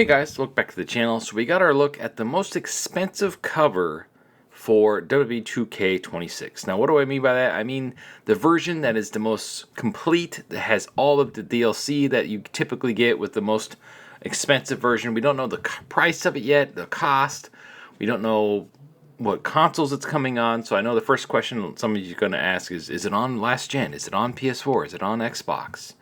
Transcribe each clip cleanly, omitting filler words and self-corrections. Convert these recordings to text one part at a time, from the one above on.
Hey guys, welcome back to the channel. So we got our look at the most expensive cover for WWE 2K26. Now what do I mean by that? I mean the version that is the most complete, that has all of the DLC that you typically get with the most expensive version. We don't know the price of it yet, the cost. We don't know what consoles it's coming on. So I know the first question some of you are going to ask is it on last gen? Is it on PS4? Is it on Xbox?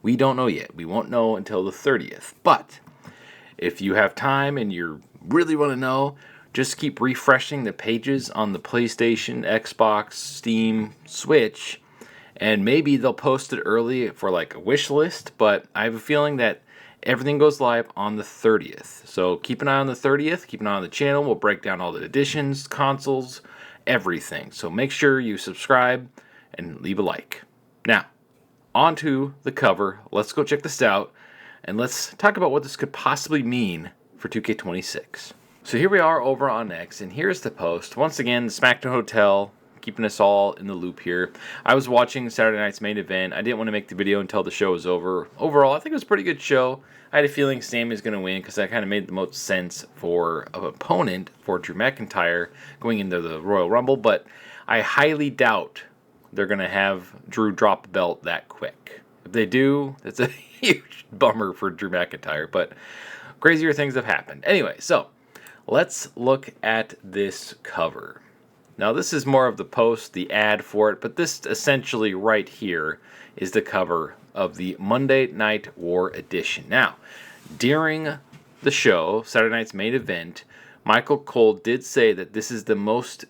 We don't know yet. We won't know until the 30th. But if you have time and you really want to know, just keep refreshing the pages on the PlayStation, Xbox, Steam, Switch, and maybe they'll post it early for like a wish list, but I have a feeling that everything goes live on the 30th. So keep an eye on the 30th, keep an eye on the channel. We'll break down all the editions, consoles, everything. So make sure you subscribe and leave a like. Now, on to the cover. Let's go check this out. And let's talk about what this could possibly mean for 2K26. So here we are over on X, and here's the post. Once again, the SmackDown Hotel, keeping us all in the loop here. I was watching Saturday night's main event. I didn't want to make the video until the show was over. Overall, I think it was a pretty good show. I had a feeling Sami was going to win because that kind of made the most sense for an opponent for Drew McIntyre going into the Royal Rumble, but I highly doubt they're going to have Drew drop the belt that quick. If they do, that's a huge bummer for Drew McIntyre, but crazier things have happened. Anyway, so let's look at this cover. Now, this is more of the post, the ad for it, but this essentially right here is the cover of the Monday Night War edition. Now, during the show, Saturday night's main event, Michael Cole did say that this is the most,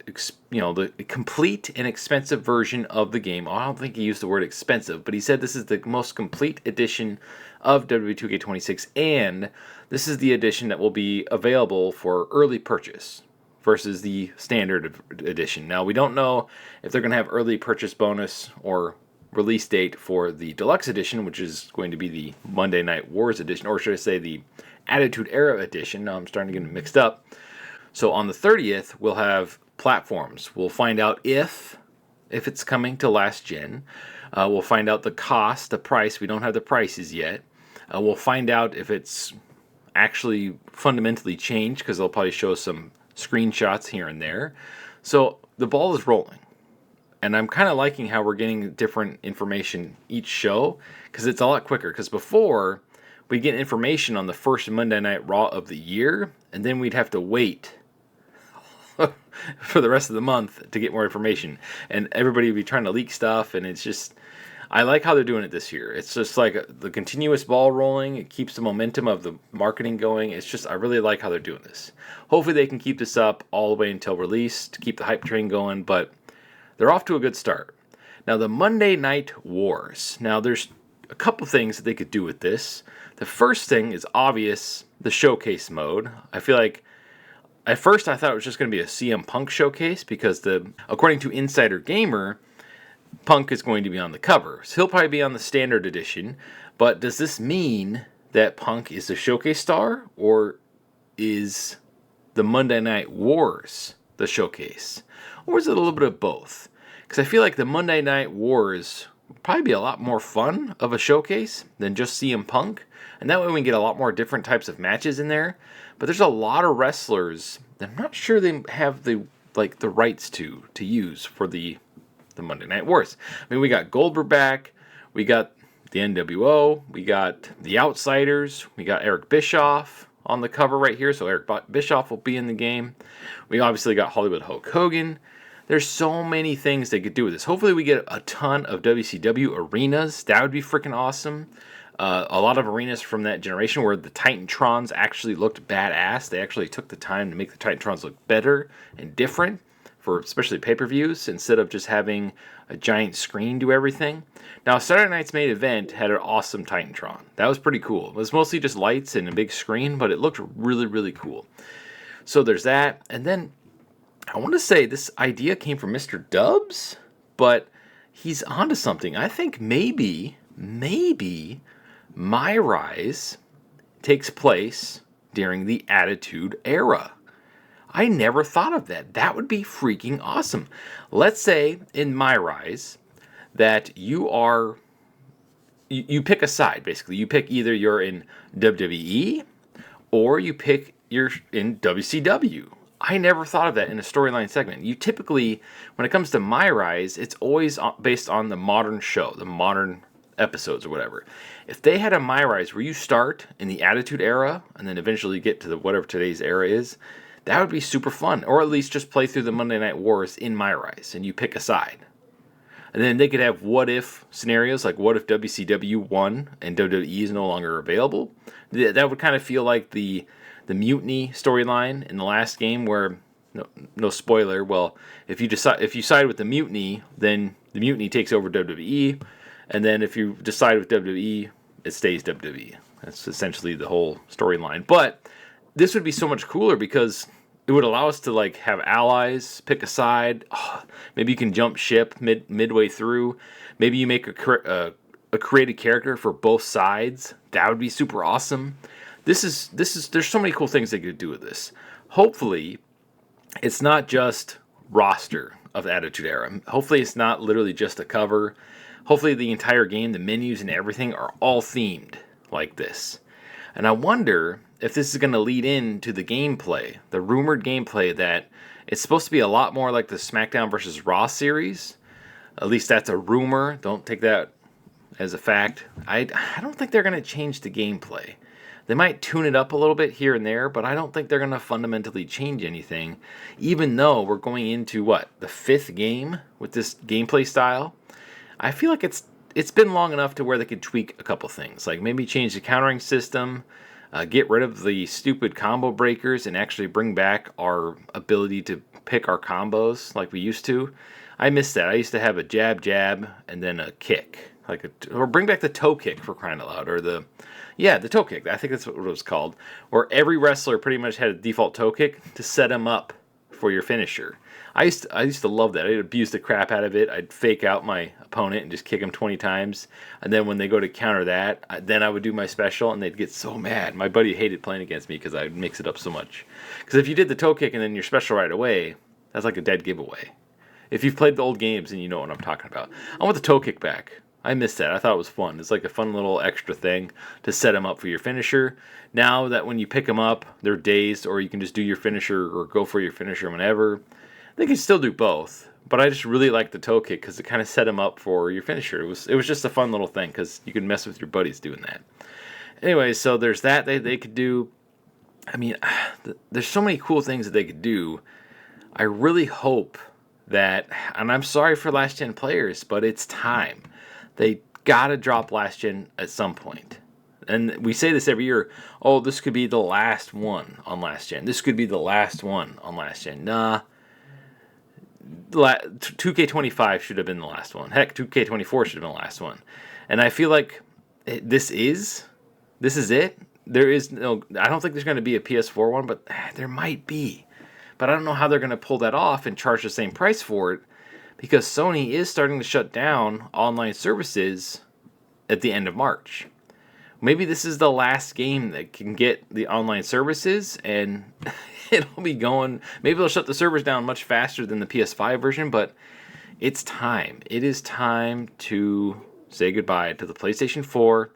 the complete and expensive version of the game. I don't think he used the word expensive, but he said this is the most complete edition of WWE 2K26, and this is the edition that will be available for early purchase versus the standard edition. Now, we don't know if they're going to have early purchase bonus or release date for the deluxe edition, which is going to be the Monday Night Wars edition, or should I say the Attitude Era edition. Now I'm starting to get them mixed up. So on the 30th, we'll have platforms. We'll find out if it's coming to last gen. We'll find out the cost, the price. We don't have the prices yet. We'll find out if it's actually fundamentally changed, because they'll probably show some screenshots here and there. So the ball is rolling. And I'm kind of liking how we're getting different information each show, because it's a lot quicker. Because before, we get information on the first Monday Night Raw of the year, and then we'd have to wait for the rest of the month to get more information. And everybody would be trying to leak stuff, and it's just, I like how they're doing it this year. It's just like the continuous ball rolling. It keeps the momentum of the marketing going. It's just, I really like how they're doing this. Hopefully they can keep this up all the way until release to keep the hype train going, but they're off to a good start. Now, the Monday Night Wars. Now, there's a couple things that they could do with this. The first thing is obvious, the showcase mode. I feel like at first I thought it was just going to be a CM Punk showcase, because according to Insider Gamer, Punk is going to be on the cover. So he'll probably be on the standard edition. But does this mean that Punk is the showcase star, or is the Monday Night Wars the showcase? Or is it a little bit of both? Because I feel like the Monday Night Wars would probably be a lot more fun of a showcase than just CM Punk. And that way we can get a lot more different types of matches in there. But there's a lot of wrestlers that I'm not sure they have the rights to use for the Monday Night Wars. I mean, we got Goldberg back, we got the NWO, we got the Outsiders, we got Eric Bischoff on the cover right here, so Eric Bischoff will be in the game. We obviously got Hollywood Hulk Hogan. There's so many things they could do with this. Hopefully we get a ton of WCW arenas. That would be freaking awesome. A lot of arenas from that generation where the Titantrons actually looked badass. They actually took the time to make the Titantrons look better and different for especially pay-per-views, instead of just having a giant screen do everything. Now, Saturday night's main event had an awesome Titantron. That was pretty cool. It was mostly just lights and a big screen, but it looked really, really cool. So there's that. And then I want to say this idea came from Mr. Dubs, but he's onto something. I think maybe My Rise takes place during the Attitude Era. I never thought of that. That would be freaking awesome. Let's say in My Rise that you pick a side, basically. You pick either you're in WWE or you pick your in WCW. I never thought of that in a storyline segment. You typically, when it comes to My Rise, it's always based on the modern show, the modern episodes or whatever. If they had a My Rise where you start in the Attitude Era and then eventually get to the whatever today's era is, that would be super fun. Or at least just play through the Monday Night Wars in My Rise and you pick a side. And then they could have what if scenarios, like what if WCW won and WWE is no longer available? That would kind of feel like the mutiny storyline in the last game where, no spoiler, well, if you side with the mutiny, then the mutiny takes over WWE, and then if you decide with WWE, it stays WWE. That's essentially the whole storyline. But this would be so much cooler because it would allow us to like have allies, pick a side. Oh, maybe you can jump ship midway through. Maybe you make a created character for both sides. That would be super awesome. There's so many cool things they could do with this. Hopefully, it's not just roster of Attitude Era. Hopefully, it's not literally just a cover. Hopefully, the entire game, the menus and everything are all themed like this. And I wonder if this is going to lead into the gameplay, the rumored gameplay that it's supposed to be a lot more like the SmackDown versus Raw series. At least that's a rumor. Don't take that as a fact. I don't think they're going to change the gameplay. They might tune it up a little bit here and there, but I don't think they're going to fundamentally change anything, even though we're going into, the 5th game with this gameplay style. I feel like it's been long enough to where they could tweak a couple things, like maybe change the countering system, get rid of the stupid combo breakers, and actually bring back our ability to pick our combos like we used to. I miss that. I used to have a jab, and then a kick. Or bring back the toe kick, for crying out loud, or the toe kick. I think that's what it was called. Or every wrestler pretty much had a default toe kick to set him up for your finisher. I used to love that. I'd abuse the crap out of it. I'd fake out my opponent and just kick him 20 times. And then when they go to counter that, then I would do my special, and they'd get so mad. My buddy hated playing against me because I would mix it up so much. Because if you did the toe kick and then your special right away, that's like a dead giveaway. If you've played the old games, then you know what I'm talking about. I want the toe kick back. I missed that. I thought it was fun. It's like a fun little extra thing to set them up for your finisher. Now that when you pick them up, they're dazed, or you can just do your finisher or go for your finisher whenever. They can still do both, but I just really like the toe kick because it kind of set them up for your finisher. It was just a fun little thing because you can mess with your buddies doing that. Anyway, so there's that they could do. I mean, there's so many cool things that they could do. I really hope that, and I'm sorry for last gen players, but it's time. They gotta drop last gen at some point. And we say this every year, oh, this could be the last one on last gen. This could be the last one on last gen. Nah. 2K25 should have been the last one. Heck, 2K24 should have been the last one. And I feel like this is it. There is no, I don't think there's going to be a PS4 one, but there might be. But I don't know how they're going to pull that off and charge the same price for it, because Sony is starting to shut down online services at the end of March. Maybe this is the last game that can get the online services, and it'll be going. Maybe they'll shut the servers down much faster than the PS5 version, but it's time. It is time to say goodbye to the PlayStation 4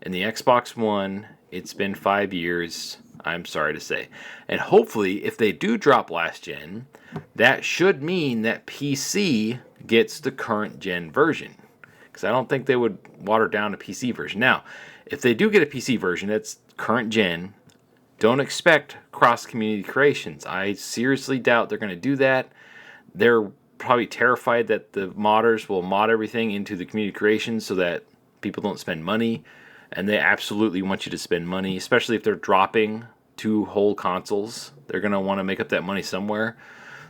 and the Xbox One. It's been 5 years, I'm sorry to say. And hopefully, if they do drop last gen, that should mean that PC gets the current gen version. Because I don't think they would water down a PC version. Now, if they do get a PC version that's current gen, don't expect cross-community creations. I seriously doubt they're going to do that. They're probably terrified that the modders will mod everything into the community creations so that people don't spend money. And they absolutely want you to spend money, especially if they're dropping 2 whole consoles. They're going to want to make up that money somewhere.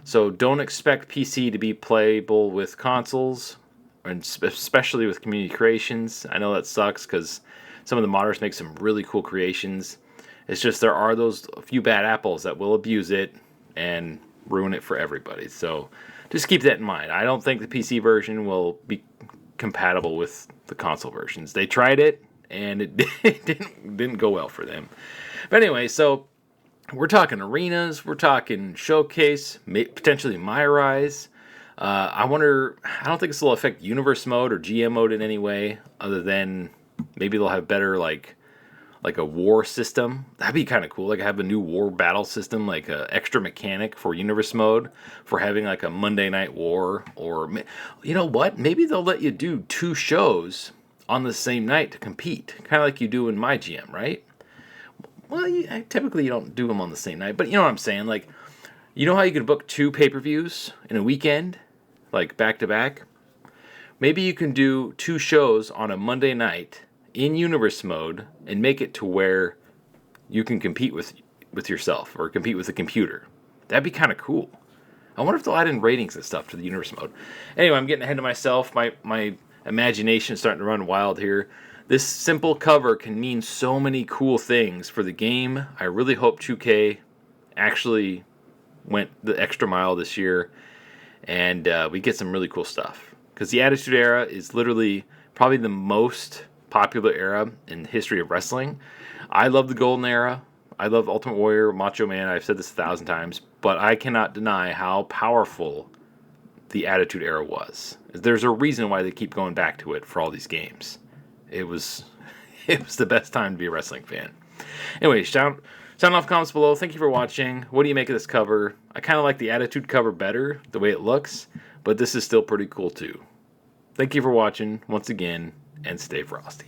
So don't expect PC to be playable with consoles, and especially with community creations. I know that sucks because some of the modders make some really cool creations. It's just there are those few bad apples that will abuse it and ruin it for everybody. So just keep that in mind. I don't think the PC version will be compatible with the console versions. They tried it, and it didn't go well for them. But anyway, so we're talking arenas, we're talking showcase, potentially My Rise. I don't think this will affect universe mode or GM mode in any way, other than maybe they'll have better like a war system. That'd be kind of cool. Like have a new war battle system, like a extra mechanic for Universe mode for having like a Monday Night War. Or you know what? Maybe they'll let you do 2 shows on the same night to compete, kind of like you do in my GM, right? Well, typically you don't do them on the same night, but you know what I'm saying? Like, you know how you can book 2 pay-per-views in a weekend, like back to back? Maybe you can do 2 shows on a Monday night in Universe mode and make it to where you can compete with yourself or compete with the computer. That'd be kind of cool. I wonder if they'll add in ratings and stuff to the Universe mode. Anyway, I'm getting ahead of myself. My imagination is starting to run wild here. This simple cover can mean so many cool things for the game. I really hope 2K actually went the extra mile this year and we get some really cool stuff. Because the Attitude Era is literally probably the most popular era in the history of wrestling. I love the Golden Era. I love Ultimate Warrior, Macho Man. I've said this 1,000 times. But I cannot deny how powerful the Attitude Era was. There's a reason why they keep going back to it for all these games. It was the best time to be a wrestling fan. Anyway, sound off comments below. Thank you for watching. What do you make of this cover? I kind of like the Attitude cover better, the way it looks. But this is still pretty cool too. Thank you for watching once again, and stay frosty.